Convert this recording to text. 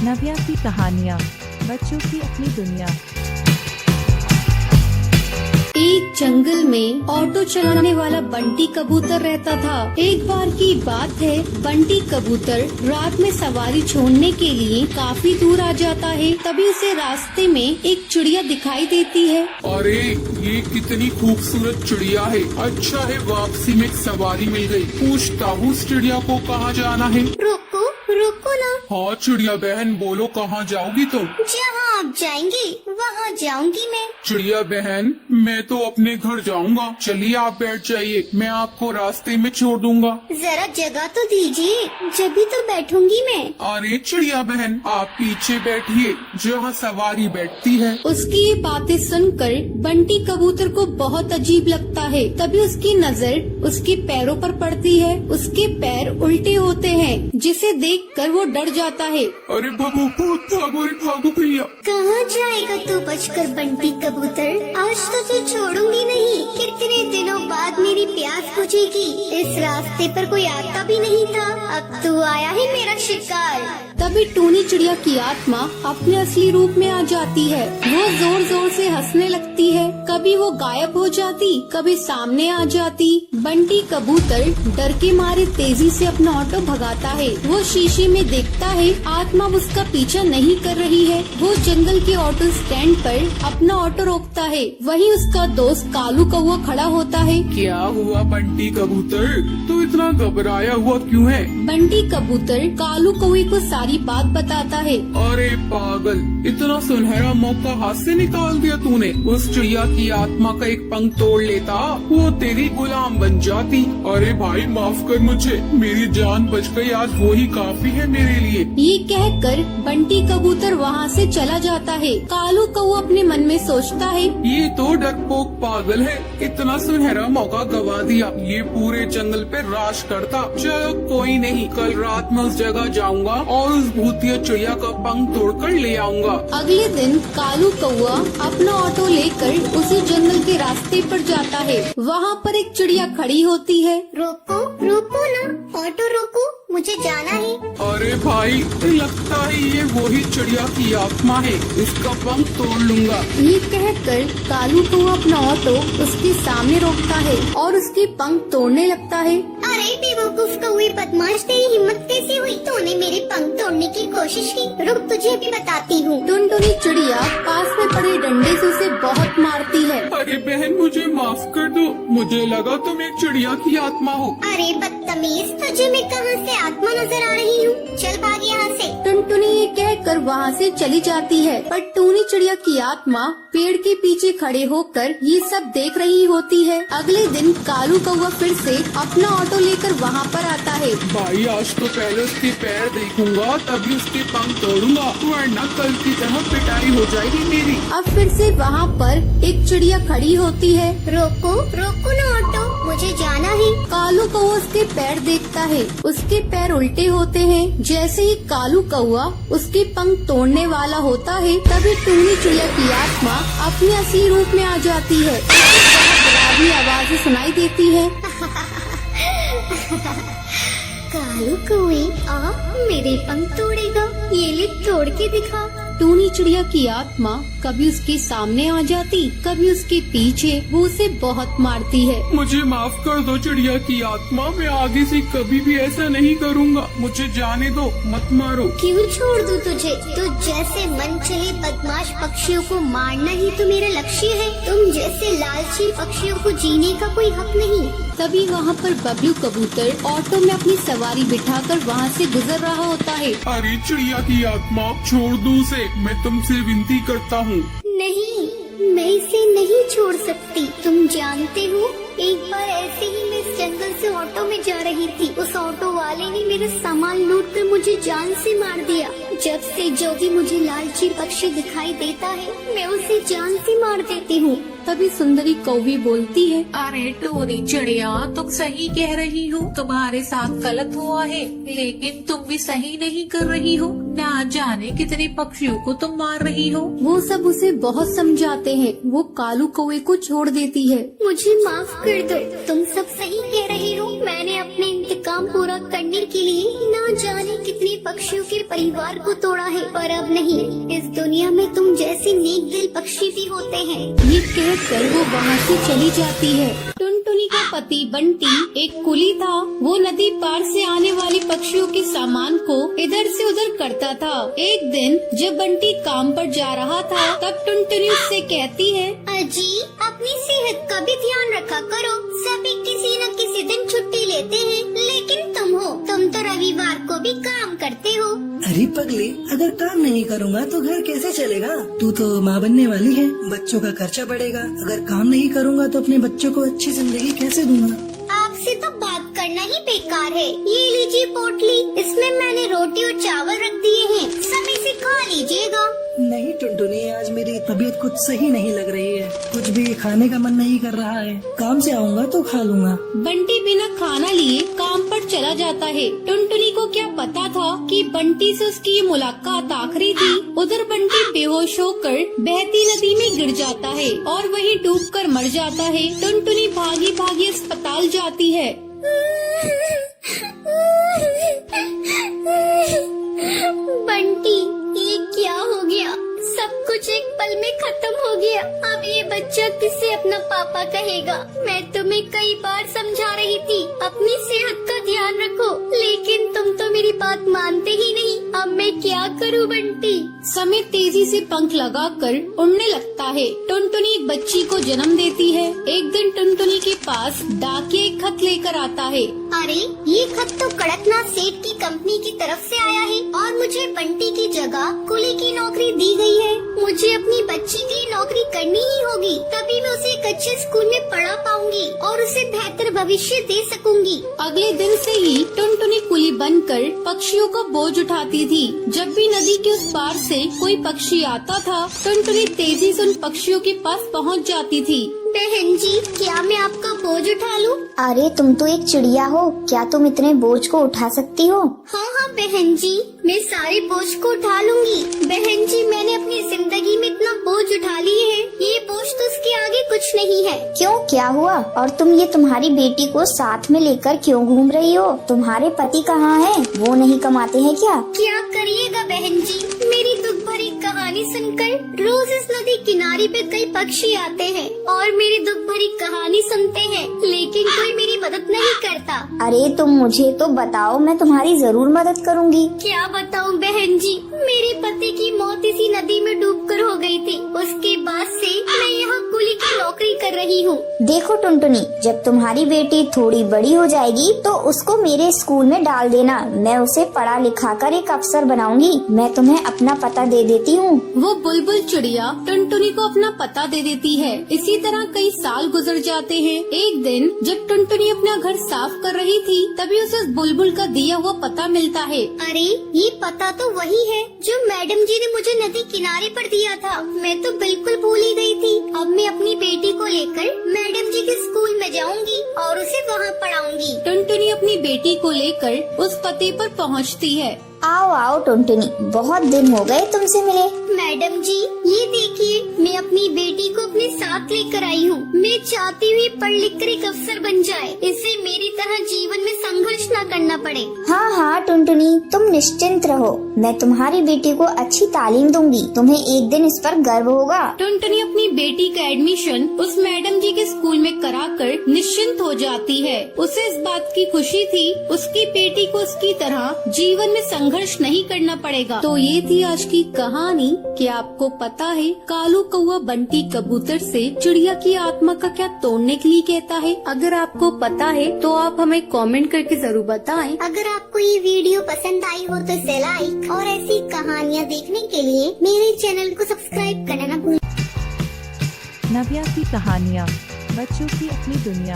नव्या की कहानियाँ, बच्चों की अपनी दुनिया। एक जंगल में ऑटो चलाने वाला बंटी कबूतर रहता था। एक बार की बात है, बंटी कबूतर रात में सवारी छोड़ने के लिए काफी दूर आ जाता है। तभी उसे रास्ते में एक चिड़िया दिखाई देती है। अरे ये कितनी खूबसूरत चिड़िया है। अच्छा है वापसी में एक सवारी मिल गई। पूछता हूँ उस चिड़िया को कहाँ जाना है। रुको रुको ना। हाँ चिड़िया बहन बोलो कहाँ जाओगी तुम? जहाँ आप जाएंगे वहाँ जाऊंगी मैं। चिड़िया बहन मैं तो अपने घर जाऊंगा। चलिए आप बैठ जाइए, मैं आपको रास्ते में छोड़ दूंगा। जरा जगह तो दीजिए, जभी तो बैठूंगी मैं। अरे चिड़िया बहन आप पीछे बैठिए जहाँ सवारी बैठती है। उसकी ये बातें सुनकर बंटी कबूतर को बहुत अजीब लगता है। तभी उसकी नजर उसके पैरों पर पड़ती है। उसके पैर उल्टे होते हैं, जिसे देखकर वो डर जाता है। अरे भागो भागो रे भागो भैया। कहाँ जाएगा तू बचकर बंटी कबूतर? आज तो तुझे छोड़ूंगी नहीं। कितने दिनों बाद मेरी प्यास बुझेगी। इस रास्ते पर कोई आता भी नहीं था, अब तू आया है मेरा शिकार। तभी टूनी चिड़िया की आत्मा अपने असली रूप में आ जाती है। वो जोर जोर से हंसने लगती है। कभी वो गायब हो जाती, कभी सामने आ जाती। बंटी कबूतर डर के मारे तेजी से अपना ऑटो भगाता है। वो शीशे में देखता है आत्मा उसका पीछा नहीं कर रही है। वो जंगल के ऑटो स्टैंड पर अपना ऑटो रोकता है। वहीं उसका दोस्त कालू कौवा खड़ा होता है। क्या हुआ बंटी कबूतर, तू इतना घबराया हुआ क्यों है? बंटी कबूतर कालू कौवे को सारी बात बताता है। अरे पागल, इतना सुनहरा मौका हाथ से निकाल दिया तूने। उस चिड़िया की आत्मा का एक पंख तोड़ लेता, वो तेरी गुलाम बन जाती। अरे भाई माफ कर मुझे, मेरी जान बच गई, आज वो ही काफी है मेरे लिए। ये कहकर बंटी कबूतर वहाँ से चला जाता है। कालू कौवा अपने मन में सोचता है, ये तो डरपोक पागल है, इतना सुनहरा मौका गवा दिया। ये पूरे जंगल पे राज करता। चलो कोई नहीं, कल रात में उस जगह जाऊंगा और उस भूतिया चिड़िया का पंख तोड़कर ले आऊंगा। अगले दिन कालू कौवा अपना ऑटो लेकर उसी जंगल के रास्ते पर जाता है। वहाँ पर एक चिड़िया खड़ी होती है। रोको रोको ना, ऑटो रोको, मुझे जाना है। अरे भाई लगता है ये वही चिड़िया की आत्मा है, इसका पंख तोड़ लूंगा। ये कहकर कालू कौवा अपना ऑटो उसके सामने रोकता है और उसके पंख तोड़ने लगता है। अरे बेवकूफ कौवे बदमाश, तेरी हिम्मत कैसे हुई? तूने मेरे पंख तोड़ने की कोशिश की। रुक तुझे भी बताती हूँ। टुनटुनी चिड़िया पास में पड़े डंडे से उसे बहुत मारती है। अरे बहन मुझे माफ कर दो, मुझे लगा तुम एक चिड़िया की आत्मा हो। अरे बदतमीज, तुझे मैं कहाँ से आत्मा नजर आ रही हूँ? चल भाग यहाँ से। टुनटुनी ये कहकर वहाँ से चली जाती है, पर टूनी चिड़िया की आत्मा पेड़ के पीछे खड़े होकर ये सब देख रही होती है। अगले दिन कालू कौवा फिर से अपना ऑटो लेकर वहाँ पर आता है। भाई आज तो पहले उसके पैर देखूंगा तभी उसके पंख तोड़ूंगा, वरना कल की तरह पिटाई हो जाएगी मेरी। अब फिर से वहाँ पर एक चिड़िया खड़ी होती है। रोको रोको ना ऑटो, मुझे जाना है। कालू कौवा उसके पैर देखता है, उसके पैर उल्टे होते हैं। जैसे ही कालू कौवा उसके पंख तोड़ने वाला होता है, तभी टूनी चिड़िया की आत्मा अपने असली रूप में आ जाती है। डरावनी आवाज़ें सुनाई देती है। कालू कौवे आ मेरे पंख तोड़ेगा, ये ले तोड़ के दिखा। टूनी चिड़िया की आत्मा कभी उसके सामने आ जाती, कभी उसके पीछे। वो उसे बहुत मारती है। मुझे माफ कर दो चिड़िया की आत्मा, मैं आगे से कभी भी ऐसा नहीं करूँगा। मुझे जाने दो, मत मारो। क्यों छोड़ दूं तुझे? तू जैसे मन चले बदमाश पक्षियों को मारना ही तो मेरा लक्ष्य है। तुम जैसे लालची पक्षियों को जीने का कोई हक नहीं। तभी वहाँ पर बबलू कबूतर ऑटो में अपनी सवारी बिठाकर वहाँ से गुजर रहा होता है। अरे चिड़िया की आत्मा छोड़ दो उसे, मैं तुमसे विनती करता हूँ। नहीं, मैं इसे नहीं छोड़ सकती। तुम जानते हो एक बार ऐसे ही मैं इस जंगल से ऑटो में जा रही थी। उस ऑटो वाले ने मेरा सामान लूट कर मुझे जान से मार दिया। जब से जो भी मुझे लालची पक्षी दिखाई देता है, मैं उसे जान से मार देती हूँ। तभी सुंदरी कौवी बोलती है, अरे टूनी चिड़िया तुम सही कह रही हो, तुम्हारे साथ गलत हुआ है, लेकिन तुम भी सही नहीं कर रही हो। ना जाने कितने पक्षियों को तुम मार रही हो। वो सब उसे बहुत समझाते हैं। वो कालू कौवे को छोड़ देती है। मुझे माफ कर दो, तुम सब सही कह रही हो। मैंने अपने इंतकाम काम पूरा करने के लिए ना जाने कितने पक्षियों के परिवार को तोड़ा है, पर अब नहीं, इस दुनिया में तुम जैसे नेक दिल पक्षी भी होते हैं। ये कहकर वो वहाँ से चली जाती है। टुनटुनी का पति बंटी एक कुली था। वो नदी पार से आने वाले पक्षियों के सामान को इधर से उधर करता था। एक दिन जब बंटी काम पर जा रहा था, तब टुनटुनी उससे कहती है, अजी, अपनी सेहत का भी ध्यान रखा करो। सभी किसी न किसी दिन छुट्टी लेते हैं, लेकिन तुम तो रविवार को भी काम करते हो। अरे पगली, अगर काम नहीं करूँगा तो घर कैसे चलेगा? तू तो माँ बनने वाली है, बच्चों का खर्चा बढ़ेगा। अगर काम नहीं करूँगा तो अपने बच्चों को अच्छी जिंदगी कैसे दूंगा? आपसे तो बात करना ही बेकार है। ये लीजिए पोटली, इसमें मैंने रोटी और चावल रख दिए हैं, समय से खा लीजिएगा। नहीं टुनटुनी, आज मेरी तबीयत कुछ सही नहीं लग रही है, कुछ भी खाने का मन नहीं कर रहा है। काम से आऊँगा तो खा लूँगा। बंटी बिना खाना लिए काम पर चला जाता है। टुनटुनी को क्या पता था कि बंटी से उसकी ये मुलाकात आखिरी थी। उधर बंटी बेहोश होकर बहती नदी में गिर जाता है और वहीं डूबकर मर जाता है। टुनटुनी भागी भागी अस्पताल जाती है। बंटी, ये क्या हो गया? सब कुछ एक पल में खत्म हो गया। अब ये बच्चा किससे अपना पापा कहेगा? मैं तुम्हें कई बार समझा रही थी, अपनी सेहत का ध्यान रखो, लेकिन तुम तो मेरी बात मानते ही नहीं। अब मैं क्या करूं बंटी? समय तेजी से पंख लगाकर उड़ने लगता है। टुनटुनी एक बच्ची को जन्म देती है। एक दिन टुनटुनी के पास डाकिया एक खत लेकर आता है। अरे, ये खत तो कड़कनाथ सेठ की कंपनी की तरफ से आया है और मुझे बंटी की जगह कुली की नौकरी दी गई है। मुझे अपनी बच्ची की नौकरी करनी ही होगी, तभी मैं उसे एक अच्छे स्कूल में पढ़ा पाऊंगी और उसे बेहतर भविष्य दे सकूंगी। अगले दिन से ही टुनटुनी कुली बनकर पक्षियों का बोझ उठाती थी। जब भी नदी के उस पार से कोई पक्षी आता था, टुनटुनी तेजी से उन पक्षियों के पास पहुंच जाती थी। बहन जी, क्या मैं आपका बोझ उठा लूं? अरे तुम तो एक चिड़िया हो, क्या तुम इतने बोझ को उठा सकती हो? हाँ हाँ बहन जी, मैं सारे बोझ को उठा लूंगी। बहन जी, मैंने अपनी जिंदगी में इतना बोझ उठा लिए है, ये बोझ तो उसके आगे कुछ नहीं है। क्यों, क्या हुआ? और तुम ये तुम्हारी बेटी को साथ में लेकर क्यों घूम रही हो? तुम्हारे पति कहाँ हैं? वो नहीं कमाते हैं क्या? क्या करिएगा बहन जी, मेरी दुख भरी कहानी सुनकर रोज इस नदी किनारे पे कई पक्षी आते हैं और मेरी दुख भरी कहानी सुनते हैं, लेकिन कोई मेरी मदद नहीं करता। अरे तुम मुझे तो बताओ, मैं तुम्हारी जरूर मदद करूंगी। क्या बताऊं बहन जी, मेरे पति की मौत इसी नदी में डूबकर हो गई थी। उसके बाद से मैं यहाँ कुली की नौकरी कर रही हूँ। देखो टुनटुनी, जब तुम्हारी बेटी थोड़ी बड़ी हो जाएगी तो उसको मेरे स्कूल में डाल देना। मैं उसे पढ़ा लिखा कर एक अफसर बनाऊंगी। मैं तुम्हें अपना पता दे देती हूँ। वो बुलबुल चिड़िया टुनटुनी को अपना पता दे देती है। इसी तरह कई साल गुजर जाते हैं। एक दिन जब टुनटुनी अपना घर साफ कर रही थी, तभी उसे उस बुलबुल का दिया हुआ पता मिलता है। अरे, ये पता तो वही है जो मैडम जी ने मुझे नदी किनारे पर दिया था। मैं तो बिल्कुल भूल ही गई थी। अब मैं अपनी बेटी को लेकर मैडम जी के स्कूल में जाऊंगी और उसे वहाँ पढ़ाऊंगी। टुनटुनी अपनी बेटी को लेकर उस पते पर पहुँचती है। आओ आओ टुनटुनी, बहुत दिन हो गए तुमसे मिले। मैडम जी, ये देखिए, मैं अपनी बेटी को अपने साथ लेकर आई हूँ। मैं चाहती हूँ पढ़ लिख कर एक अफसर बन जाए, इससे मेरी तरह जीवन में संघर्ष न करना पड़े। हाँ हाँ टुनटुनी, तुम निश्चिंत रहो, मैं तुम्हारी बेटी को अच्छी तालीम दूंगी। तुम्हें एक दिन इस पर गर्व होगा। टुनटुनी अपनी बेटी का एडमिशन उस मैडम जी के स्कूल में कराकर निश्चिंत हो जाती है। उसे इस बात की खुशी थी, उसकी बेटी को उसकी तरह जीवन में संघर्ष नहीं करना पड़ेगा। तो ये थी आज की कहानी। क्या आपको पता है कालू कौवा बंटी कबूतर से चिड़िया की आत्मा का क्या तोड़ने के लिए कहता है? अगर आपको पता है तो आप हमें कमेंट करके जरूर बताएं। अगर आपको ये वीडियो पसंद आई हो तो इसे लाइक और ऐसी कहानियाँ देखने के लिए मेरे चैनल को सब्सक्राइब करना न भूलें। नव्या की कहानियाँ, बच्चों की अपनी दुनिया।